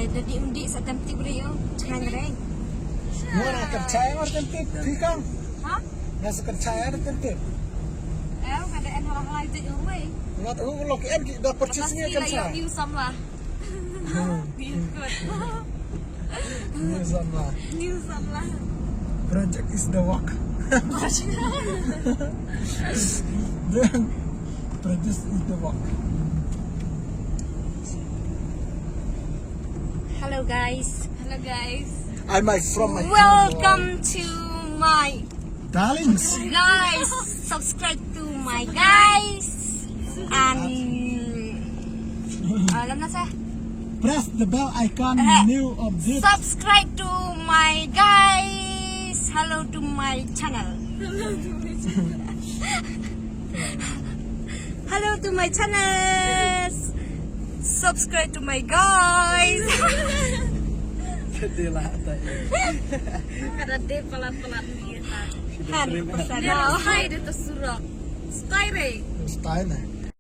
jadi undi sa tempti brio chain reng. Muna kerjaya mar tempip, fikang. Ha? Nasa kerjaya na tempip. Kada en hal-hal itu uwe. Ngat ulo ki en da percisnya kerja. New samlah. New samlah. New samlah. Project is the work. Project is the work. Hello guys. Hello guys. I'm from my Welcome to my darlings. guys. Subscribe to my guys and alam na sa. Press the bell icon, new update. Subscribe to my guys. Hello to my channel. Hello to my channel. Subscribe to my guys. Kedela tayo. Kada de pelan-pelan dia. Han, pesan. Stay dito surak. Stay re. Style na.